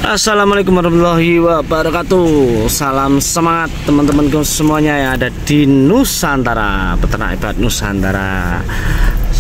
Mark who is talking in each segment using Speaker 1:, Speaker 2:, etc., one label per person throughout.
Speaker 1: Assalamualaikum warahmatullahi wabarakatuh. Salam semangat teman-temanku semuanya yang ada di Nusantara, peternak hebat Nusantara.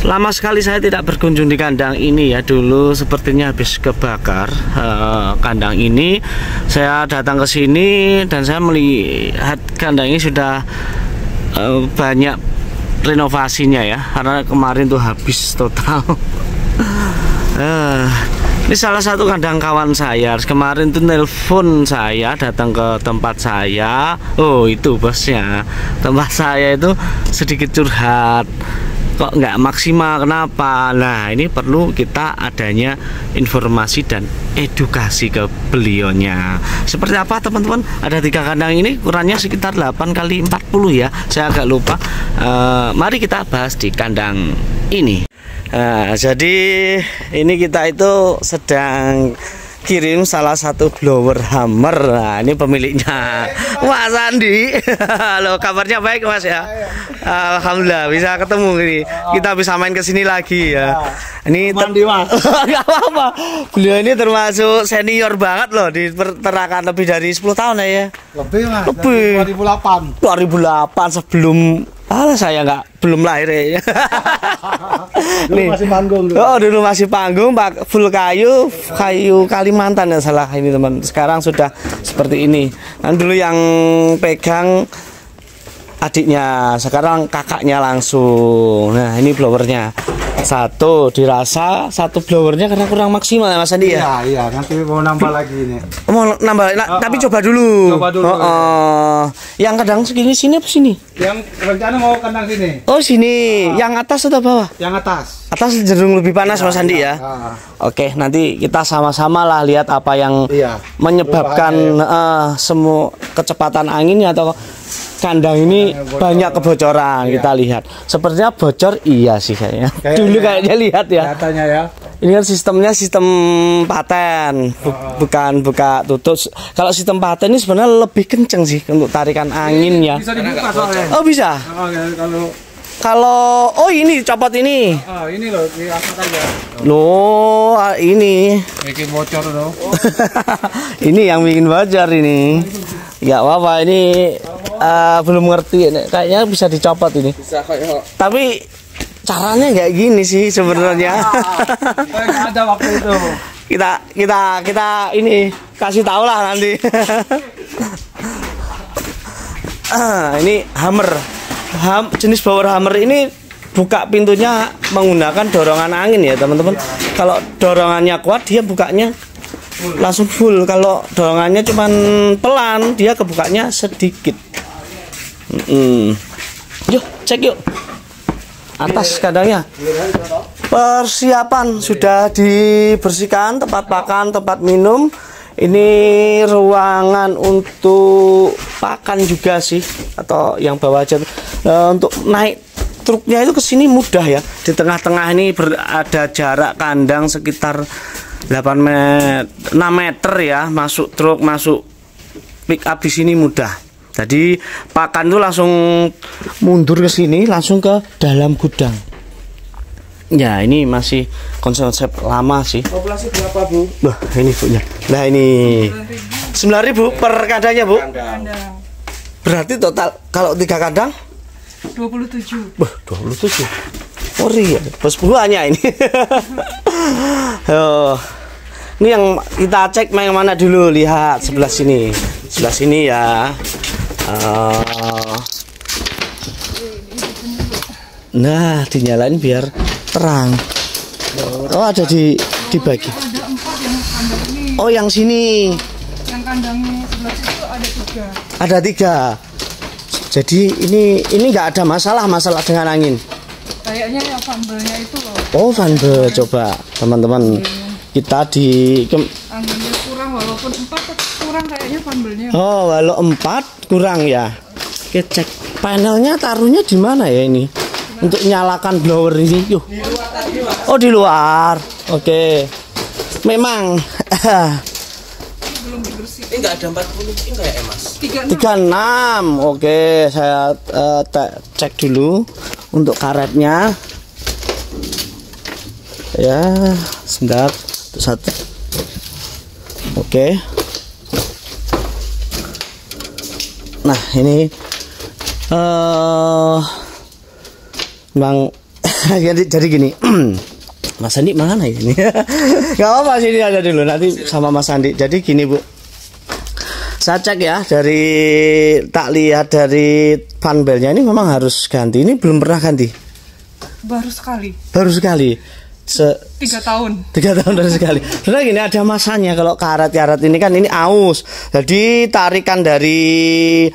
Speaker 1: Lama sekali saya tidak berkunjung di kandang ini ya. Dulu sepertinya habis kebakar kandang ini. Saya datang ke sini dan saya melihat kandang ini sudah banyak renovasinya ya, karena kemarin tuh habis total. Ini salah satu kandang kawan saya. Kemarin tuh nelpon saya, datang ke tempat saya. Oh, itu bosnya. Tempat saya itu sedikit curhat, kok nggak maksimal, kenapa? Nah, ini perlu kita adanya informasi dan edukasi ke beliaunya. Seperti apa teman-teman? Ada 3 kandang ini, ukurannya sekitar 8 kali 40 ya. Saya agak lupa. Mari kita bahas di kandang ini. Nah, jadi ini kita itu sedang kirim salah satu blower hammer. Nah, ini pemiliknya Mas Andi. Halo, kabarnya baik Mas ya? Alhamdulillah bisa ketemu ini. Kita bisa main ke sini lagi ya. Ini
Speaker 2: mandi Mas.
Speaker 1: Enggak apa-apa. Beliau ini termasuk senior banget loh di peternakan, lebih dari 10 tahun ya.
Speaker 2: Lebih Mas.
Speaker 1: Lebih. 2008 sebelum saya belum lahir ya.
Speaker 2: Dulu masih panggung dulu.
Speaker 1: Oh, dulu masih panggung, Pak, full kayu Kalimantan ya salah ini teman. Sekarang sudah seperti ini. Nah, dulu yang pegang adiknya, sekarang kakaknya langsung. Nah, ini blowernya. Satu dirasa, satu blowernya karena kurang maksimal ya Mas Andi ya.
Speaker 2: Iya, nanti mau nambah lagi ini.
Speaker 1: Mau nambah, tapi coba dulu.
Speaker 2: Coba dulu.
Speaker 1: Yang kadang sini apa sini?
Speaker 2: Yang rencana mau kandang sini.
Speaker 1: Oh, sini. Yang atas atau bawah?
Speaker 2: Yang atas.
Speaker 1: Atas cenderung lebih panas Mas Andi ya. Oke, nanti kita sama-sama lah lihat apa yang menyebabkan semua kecepatan anginnya atau kandang ini banyak kebocoran. Kita lihat. Sepertinya bocor iya sih kayaknya. Dulu kayaknya lihat ya.
Speaker 2: Katanya ya.
Speaker 1: Ini kan sistemnya sistem paten, bukan buka tutup. Kalau sistem paten ini sebenarnya lebih kenceng sih untuk tarikan anginnya.
Speaker 2: Bisa dibuka soalnya.
Speaker 1: Oh, bisa. Kalau ini copot ini.
Speaker 2: Ini loh, diangkat aja.
Speaker 1: Loh, ini.
Speaker 2: Bikin bocor loh.
Speaker 1: Ini yang bikin bocor ini. Enggak apa-apa, ini belum ngerti. Kayaknya bisa dicopot ini.
Speaker 2: Bisa kok.
Speaker 1: Tapi caranya nggak gini sih sebenarnya.
Speaker 2: Ada waktu itu.
Speaker 1: Kita ini kasih tahu lah nanti. Ini hammer. Jenis blower hammer ini buka pintunya menggunakan dorongan angin ya teman-teman. Kalau dorongannya kuat dia bukanya langsung full. Kalau dorongannya cuman pelan dia kebukanya sedikit. Yuk cek yuk. Atas kandangnya. Persiapan sudah dibersihkan, tempat pakan, tempat minum. Ini ruangan untuk pakan juga sih, atau yang bawah aja. Untuk naik truknya itu ke sini mudah ya. Di tengah-tengah ini ada jarak kandang sekitar 6 meter ya. Masuk truk, masuk pick up di sini mudah. Jadi pakan tuh langsung mundur ke sini, langsung ke dalam gudang. Ya, ini masih konsep lama sih.
Speaker 2: Populasi berapa, Bu?
Speaker 1: Wah, ini Bu nya. Nah, ini 9.000 per kandangnya, Bu. Berarti total kalau 3 kandang
Speaker 3: 27.
Speaker 1: Wah, 27. Ori ya, bos buahnya ini. Ini yang kita cek yang mana dulu, lihat sebelah sini. Sebelah sini ya. Nah, dinyalain biar terang. Oh, ada dibagi.
Speaker 3: Ada 4 yang kandang ini.
Speaker 1: Oh, yang sini.
Speaker 3: Yang kandangnya sebelah situ ada 3.
Speaker 1: Ada 3. Jadi ini nggak ada masalah dengan angin.
Speaker 3: Kayaknya ya fanbelnya itu loh.
Speaker 1: Oh, fanbel. Coba teman-teman kita
Speaker 3: Anginnya kurang, walaupun 4 kurang kayaknya fanbelnya.
Speaker 1: Oh, walau 4 kurang ya. Oke, cek panelnya taruhnya di mana ya ini? Untuk nyalakan blower ini. Yuk. Oh, di luar. Oke. Memang
Speaker 3: Belum dibersih.
Speaker 4: Ini enggak ada 40, ini enggak ya Mas?
Speaker 1: 36. Oke, saya cek dulu untuk karetnya. Ya, sebentar. Satu. Oke. Nah ini Bang jadi gini. Mas Andi mana ini? Gak apa-apa, sini aja dulu, nanti sama Mas Andi. Jadi gini Bu, saya cek ya, tak lihat dari fanbelnya ini memang harus ganti. Ini belum pernah ganti.
Speaker 3: Baru sekali.
Speaker 1: Baru sekali.
Speaker 3: 3 tahun.
Speaker 1: 3 tahun dari sekali. Sebenarnya gini, ada masanya kalau karet-karet ini kan ini aus. Jadi tarikan dari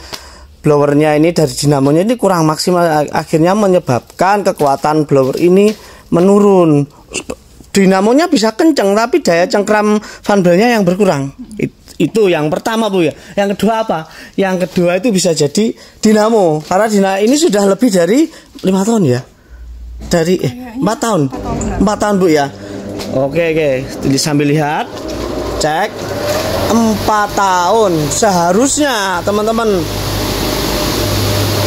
Speaker 1: blowernya ini, dari dinamonya ini kurang maksimal, akhirnya menyebabkan kekuatan blower ini menurun. Dinamonya bisa kenceng tapi daya cengkram fanbelnya yang berkurang. Itu yang pertama Bu ya. Yang kedua apa? Yang kedua itu bisa jadi dinamo, karena ini sudah lebih dari 5 tahun ya. Dari 4 tahun. 4 tahun Bu ya. Oke. Jadi sambil lihat, cek 4 tahun. Seharusnya teman-teman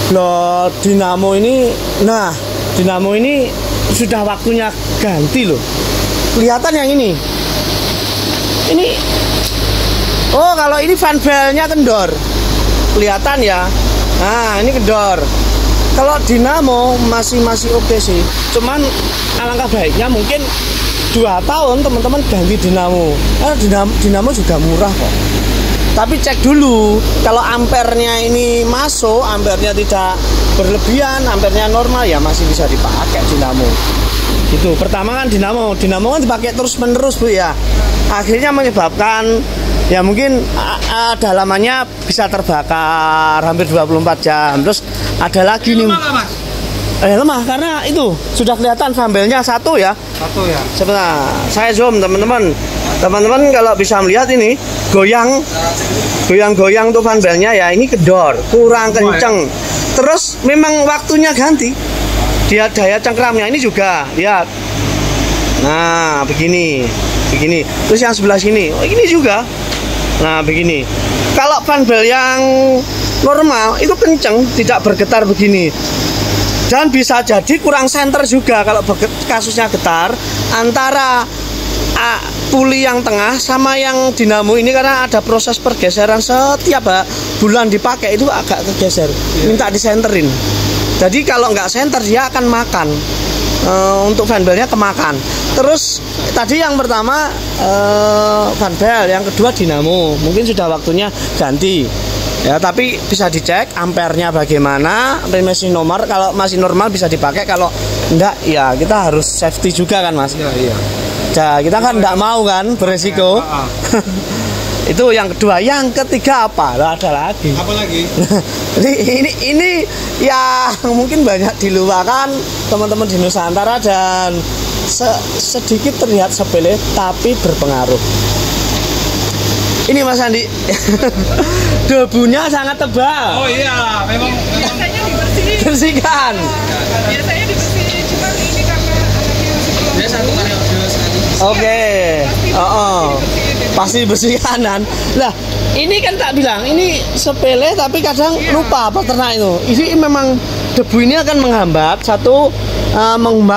Speaker 1: loh dinamo ini, nah dinamo ini sudah waktunya ganti loh. Kelihatan yang ini. Oh, kalau ini fanbelnya kendor. Kelihatan ya. Nah, ini kendor. Kalau dinamo masih oke sih. Cuman alangkah baiknya mungkin 2 tahun teman-teman ganti dinamo. Dinamo juga murah kok. Tapi cek dulu kalau ampernya ini masuk, ampernya tidak berlebihan, ampernya normal, ya masih bisa dipakai dinamo. Itu pertama kan dinamo kan dipakai terus-menerus Bu ya. Akhirnya menyebabkan ya mungkin dalamannya bisa terbakar hampir 24 jam. Terus ada lagi nih. Lemah karena itu sudah kelihatan fanbelnya satu ya. Sebentar, saya zoom teman-teman. Teman-teman kalau bisa melihat ini goyang tuh fanbelnya ya, ini kendor, kurang kenceng. Terus memang waktunya ganti. Dia daya cengkramnya ini juga lihat. Nah, begini. Terus yang sebelah sini, ini juga. Nah, begini. Kalau fanbel yang normal itu kenceng, tidak bergetar begini. Dan bisa jadi kurang senter juga kalau kasusnya getar antara puli yang tengah sama yang dinamo ini, karena ada proses pergeseran setiap bulan dipakai itu agak kegeser, minta disenterin. Jadi kalau nggak senter dia akan makan, untuk fanbelnya kemakan. Terus tadi yang pertama fanbel, yang kedua dinamo, mungkin sudah waktunya ganti ya, tapi bisa dicek ampernya bagaimana, masih nomor. Kalau masih normal bisa dipakai, kalau enggak ya kita harus safety juga kan Mas. Iya. Nah, kita kan enggak mau kan beresiko. Itu yang kedua. Yang ketiga apa? Ada lagi.
Speaker 2: Apa lagi?
Speaker 1: ini ya mungkin banyak dilupakan teman-teman di Nusantara dan sedikit terlihat sepele tapi berpengaruh. Ini Mas Andi, debunya sangat tebal.
Speaker 2: Oh iya, memang.
Speaker 3: Biasanya dibersihin.
Speaker 1: Bersihkan.
Speaker 3: Biasanya dibersihin, cuma ini karena anaknya
Speaker 4: Dia satu periode sekali.
Speaker 1: Oke. Pasti bersihkan kan. Lah, ini kan tak bilang, ini sepele tapi kadang lupa peternak itu. Ini memang debu ini akan menghambat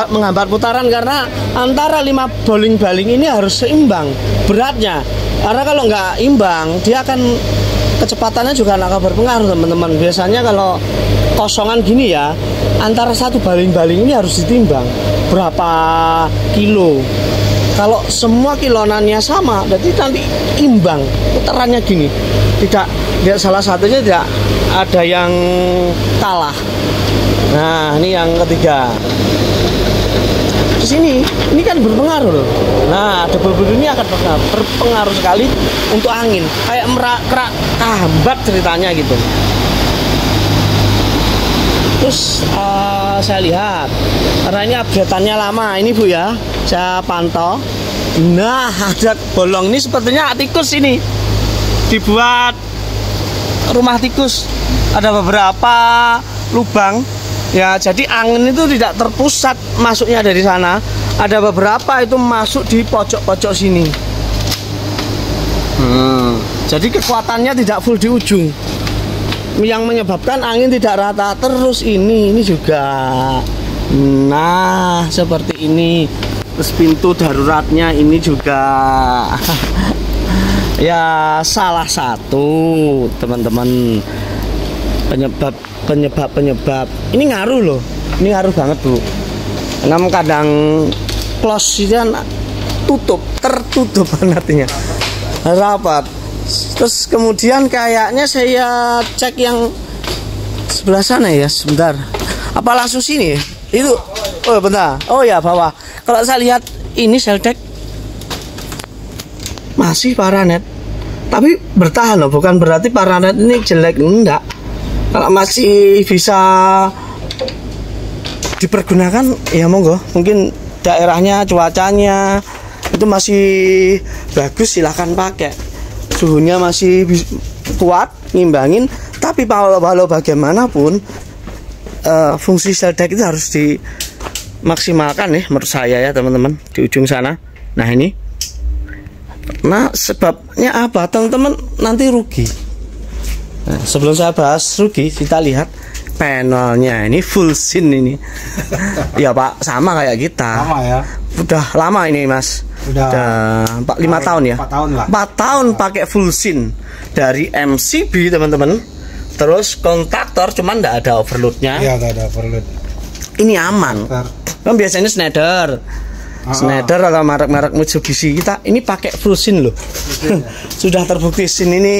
Speaker 1: menghambat putaran, karena antara 5 baling-baling ini harus seimbang beratnya. Karena kalau nggak imbang, dia akan kecepatannya juga akan berpengaruh teman-teman. Biasanya kalau kosongan gini ya, antara satu baling-baling ini harus ditimbang berapa kilo. Kalau semua kilonannya sama, berarti nanti imbang putarannya gini. Tidak salah satunya tidak ada yang kalah. Nah, ini yang ketiga. Terus ini kan berpengaruh loh. Nah, debu ini akan berpengaruh sekali untuk angin. Kayak merak hambat ceritanya gitu. Terus saya lihat, karena ini update-annya lama ini Bu ya, saya pantau. Nah, ada bolong ini sepertinya tikus ini. Dibuat rumah tikus. Ada beberapa lubang. Ya, jadi angin itu tidak terpusat masuknya dari sana. Ada beberapa itu masuk di pojok-pojok sini. Jadi kekuatannya tidak full di ujung, yang menyebabkan angin tidak rata. Terus ini juga. Nah, seperti ini. Terus pintu daruratnya ini juga. ya salah satu teman-teman penyebab ini ngaruh loh, ini ngaruh banget Bu. Karena kadang close dan tertutup artinya rapat. Terus kemudian kayaknya saya cek yang sebelah sana ya, sebentar. Apa langsung sini? Itu, oh bentar. Oh ya bawah. Kalau saya lihat ini seldek masih paranet, tapi bertahan loh. Bukan berarti paranet ini jelek, enggak. Kalau masih bisa dipergunakan, ya monggo. Mungkin daerahnya, cuacanya itu masih bagus, silahkan pakai. Suhunya masih kuat, ngimbangin. Tapi walau bagaimanapun fungsi seldek itu harus dimaksimalkan ya, menurut saya ya teman-teman, di ujung sana. Nah ini, nah sebabnya apa teman-teman, nanti rugi. Nah, sebelum saya bahas rugi, kita lihat panelnya ini full scene ini. Ya Pak, sama kayak kita.
Speaker 2: Sama ya.
Speaker 1: Udah lama ini Mas. Udah 5 tahun ya.
Speaker 2: 4 tahun lah.
Speaker 1: 4 tahun pakai full scene dari MCB teman-teman. Terus kontaktor cuman nggak ada overloadnya.
Speaker 2: Iya, nggak ada overload.
Speaker 1: Ini aman. Kan biasanya Schneider. Schneider atau merek-merek Mitsubishi, kita ini pakai full scene loh. Sudah terbukti scene ini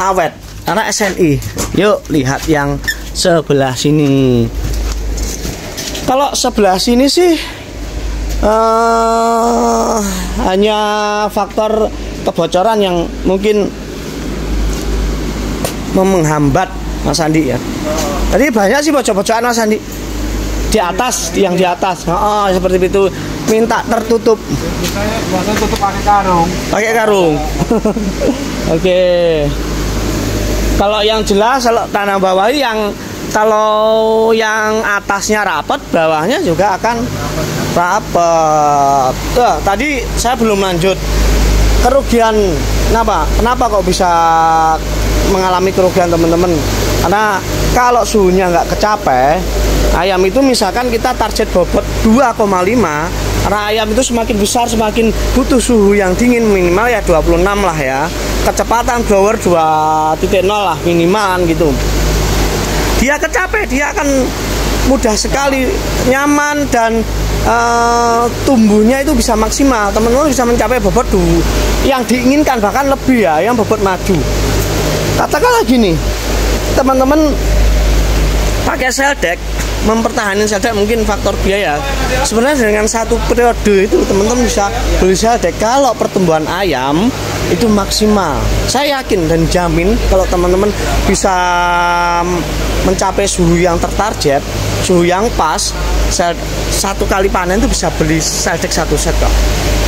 Speaker 1: awet karena SNI. Yuk lihat yang sebelah sini. Kalau sebelah sini sih hanya faktor kebocoran yang mungkin menghambat Mas Andi ya. Tadi banyak sih bocor-bocoran Mas Andi. Di atas, yang di atas. Oh, seperti itu. Minta tertutup.
Speaker 2: Saya biasanya tutup pakai karung.
Speaker 1: Pakai karung. Oke. Kalau yang jelas, kalau tanah bawah kalau yang atasnya rapat, bawahnya juga akan rapat. Tadi saya belum lanjut. Kerugian kenapa kok bisa mengalami kerugian teman-teman? Karena kalau suhunya nggak kecapai, ayam itu misalkan kita target bobot 2,5, karena ayam itu semakin besar semakin butuh suhu yang dingin, minimal ya 26 lah ya. Kecepatan blower 2.0 lah minimal gitu. Dia kecapai, dia akan mudah sekali nyaman dan tumbuhnya itu bisa maksimal. Teman-teman bisa mencapai bobot yang diinginkan, bahkan lebih ya, yang bobot maju. Katakanlah gini, teman-teman pakai seldek, mempertahankan seldek mungkin faktor biaya. Sebenarnya dengan satu periode itu teman-teman bisa beli seldek kalau pertumbuhan ayam itu maksimal. Saya yakin dan jamin kalau teman-teman bisa mencapai suhu yang tertarget, suhu yang pas, satu kali panen itu bisa beli seldek satu set kok.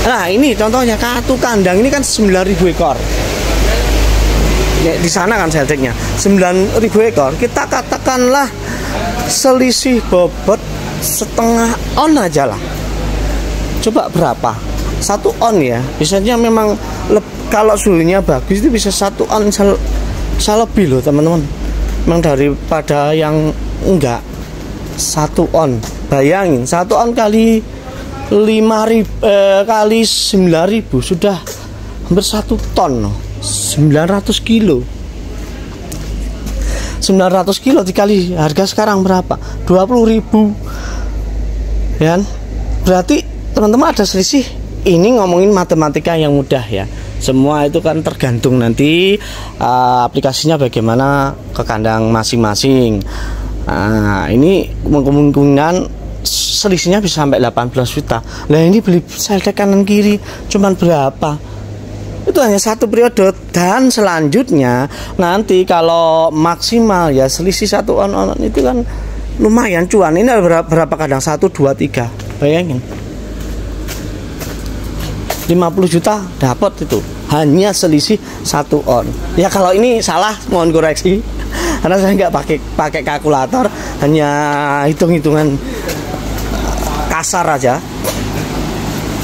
Speaker 1: Nah ini contohnya, satu kandang ini kan 9.000 ekor. Ya, di sana kan seldeknya 9.000 ekor. Kita katakanlah selisih bobot setengah on aja lah. Coba berapa? 1 on ya. Biasanya memang kalau suhunya bagus itu bisa 1 on bisa lebih loh teman-teman. Memang daripada yang enggak 1 on. Bayangin 1 on kali 5.000 kali 9.000 sudah hampir 1 ton loh. 900 kilo 900 kilo dikali harga sekarang berapa? 20.000 ya kan? Berarti teman-teman ada selisih. Ini ngomongin matematika yang mudah ya. Semua itu kan tergantung nanti aplikasinya bagaimana ke kandang masing-masing. Ini kemungkinan selisihnya bisa sampai 18 juta. Nah ini beli seldek kanan kiri cuman berapa? Itu hanya satu periode. Dan selanjutnya nanti kalau maksimal ya selisih 1 on itu kan lumayan cuan. Ini ada berapa kandang? 1, 2, 3. Bayangin 50 juta dapat itu hanya selisih 1 on. Ya kalau ini salah mohon koreksi karena saya nggak pakai kalkulator, hanya hitung-hitungan kasar aja.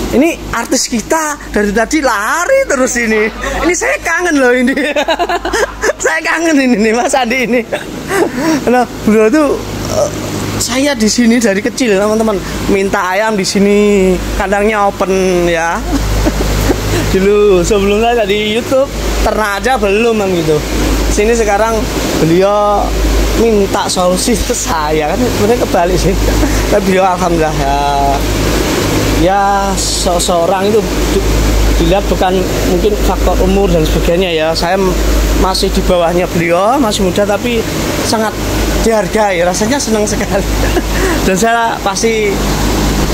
Speaker 1: Ini artis kita dari tadi lari terus ini. Ini saya kangen loh ini. Saya kangen ini nih Mas Andi ini. Nah, beliau tuh saya di sini dari kecil teman-teman. Minta ayam di sini, kandangnya open ya. Dulu sebelum saya di YouTube ternak aja belum kan gitu. Sini sekarang beliau minta solusi ke saya, kan sebenarnya kebalik sih. Tapi beliau alhamdulillah ya seseorang itu dilihat bukan mungkin faktor umur dan sebagainya ya. Saya masih di bawahnya beliau, masih muda tapi sangat dihargai, rasanya senang sekali. Dan saya pasti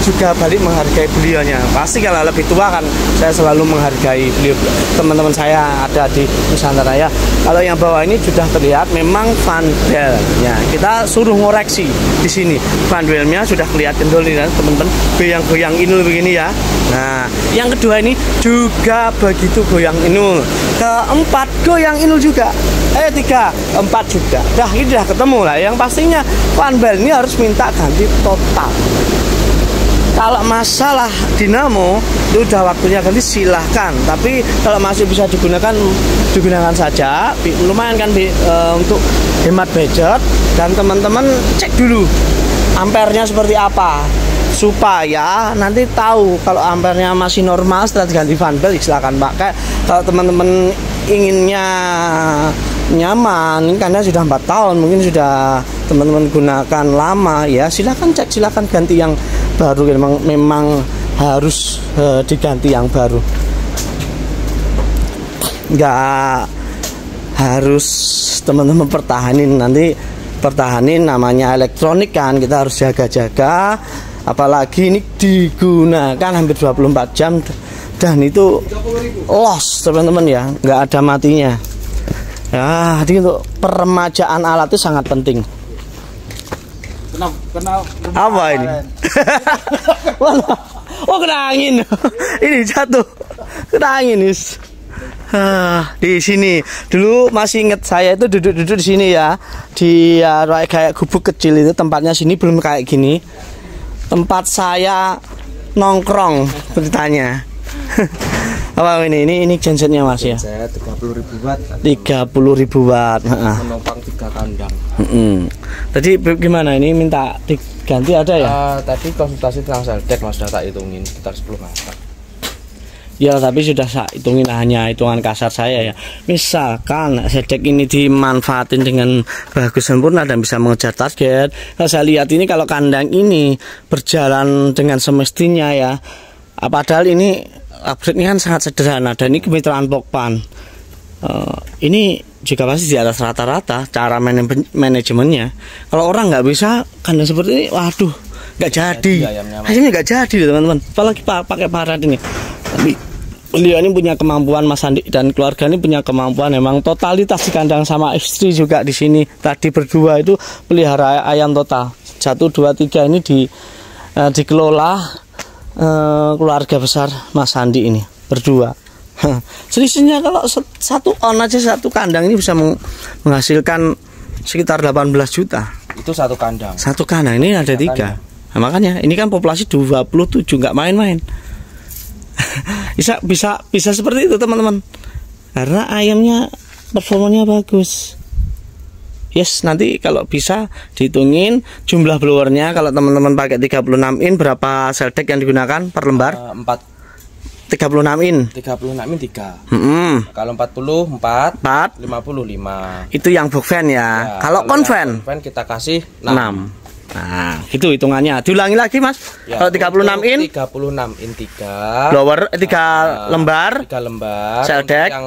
Speaker 1: juga balik menghargai beliaunya. Pasti kalau lebih tua kan saya selalu menghargai beliau. Teman-teman saya ada di Nusantara ya. Kalau yang bawah ini sudah terlihat memang fanbelnya. Kita suruh ngoreksi di sini. Fanbelnya sudah kelihatan dulu nih teman-teman. Goyang-goyang inul begini ya. Nah, yang kedua ini juga begitu goyang inul. Keempat goyang inul juga. 3, 4 juga. Dah ini sudah ketemu lah. Yang pastinya fanbel ini harus minta ganti total. Kalau masalah dinamo itu udah waktunya ganti silahkan, tapi kalau masih bisa digunakan saja. Lumayan kan untuk hemat budget, dan teman-teman cek dulu ampernya seperti apa supaya nanti tahu kalau ampernya masih normal setelah diganti fanbel silahkan pakai. Kalau teman-teman inginnya nyaman karena sudah 4 tahun mungkin sudah teman-teman gunakan lama ya, silahkan cek, silahkan ganti yang baru. Memang harus diganti yang baru, nggak harus teman-teman pertahanin namanya elektronik kan, kita harus jaga-jaga. Apalagi ini digunakan hampir 24 jam dan itu loss teman-teman ya, nggak ada matinya ya. Jadi untuk peremajaan alat itu sangat penting.
Speaker 2: Kena
Speaker 1: apa ini? Oh, kena angin. Ini jatuh, kena angin nis. Di sini dulu masih inget saya itu duduk di sini ya, di kayak gubuk kecil itu tempatnya. Sini belum kayak gini tempat saya nongkrong ceritanya. Apa ini gensetnya Mas ya?
Speaker 4: Genset 30.000 watt.
Speaker 1: 30.000 watt.
Speaker 4: Menopang 3 kandang.
Speaker 1: Tadi gimana ini minta diganti ada ya?
Speaker 4: Tadi konsultasi tentang seldek Mas, sudah tak hitungin sekitar 10 meter.
Speaker 1: Ya tapi sudah saya hitungin, hanya hitungan kasar saya ya. Misalkan seldek ini dimanfaatin dengan bagus sempurna dan bisa mengejar target. Nah, saya lihat ini kalau kandang ini berjalan dengan semestinya ya. Padahal ini upgrade-nya kan sangat sederhana dan ini kemitraan Pokpan. Ini juga pasti di atas rata-rata cara manajemennya. Kalau orang nggak bisa kandang seperti ini, waduh, nggak jadi. Hasilnya nggak jadi teman-teman. Apalagi pakai parat ini. Tapi beliau ini punya kemampuan, Mas Andi dan keluarga ini punya kemampuan. Memang totalitas di kandang sama istri juga di sini. Tadi berdua itu pelihara ayam total 1, 2, 3 ini dikelola keluarga besar Mas Andi ini berdua. Selisihnya kalau satu on aja, satu kandang ini bisa menghasilkan sekitar 18 juta.
Speaker 4: Itu satu kandang.
Speaker 1: Satu kandang ini ada 3. Nah, makanya ini kan populasi 27, nggak main-main. bisa seperti itu teman-teman. Karena ayamnya performanya bagus. Yes, nanti kalau bisa dihitungin jumlah blowernya. Kalau teman-teman pakai 36 in berapa seldek yang digunakan per lembar? 36 in.
Speaker 4: 36 in 3. Kalau 40 4, 55.
Speaker 1: Itu yang box fan ya. Kalau konven
Speaker 4: kita kasih 6.
Speaker 1: Nah, itu hitungannya. Diulangi lagi, Mas.
Speaker 4: Ya,
Speaker 1: kalau 36 in
Speaker 4: 36 in 3.
Speaker 1: Blower 3 lembar.
Speaker 4: 3 lembar.
Speaker 1: Seldek.
Speaker 4: Yang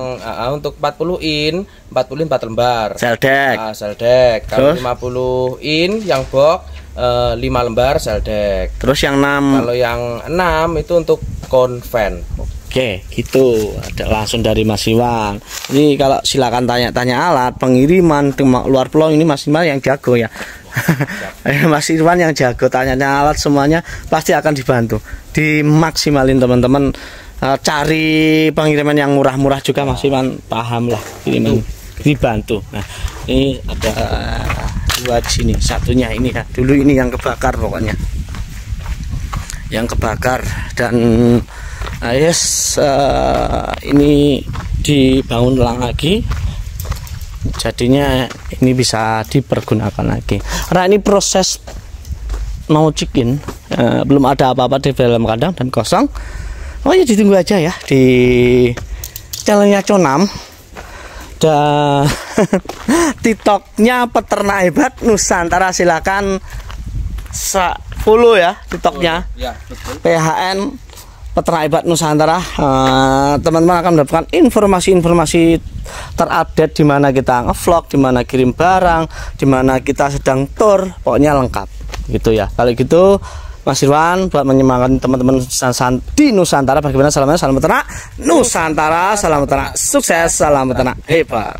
Speaker 4: untuk 40 in 4 lembar.
Speaker 1: Seldek.
Speaker 4: Seldek. Kalau 50 in yang box 5 lembar seldek.
Speaker 1: Terus yang 6.
Speaker 4: Kalau yang 6 itu untuk konven.
Speaker 1: Oke, gitu. Ada langsung dari Mas Iwan. Ini kalau silakan tanya-tanya alat pengiriman luar pulau, ini Mas Iwan yang jago ya. Mas Irwan yang jago, tanya-tanya alat semuanya pasti akan dibantu, dimaksimalin teman-teman. Cari pengiriman yang murah-murah juga Mas Iwan paham lah, kiriman dibantu. Nah, ini ada 2 di sini, satunya ini ya. Dulu ini yang kebakar pokoknya, yang kebakar dan ini dibangun ulang lagi. Jadinya ini bisa dipergunakan lagi. Karena ini proses mau chicken, belum ada apa-apa di dalam kandang dan kosong. Oh ya ditunggu aja ya di channelnya Conam dan TikToknya Peternak Hebat Nusantara. Silakan follow ya TikToknya.
Speaker 4: Ya, betul.
Speaker 1: PHN Peternak Hebat Nusantara. Teman-teman akan mendapatkan informasi-informasi terupdate di mana kita ngevlog, di mana kirim barang, di mana kita sedang tour, pokoknya lengkap gitu ya. Kalau gitu Mas Irwan buat menyemangati teman-teman di Nusantara, bagaimana salamnya? Salam peternak Nusantara, salam peternak sukses, salam peternak hebat.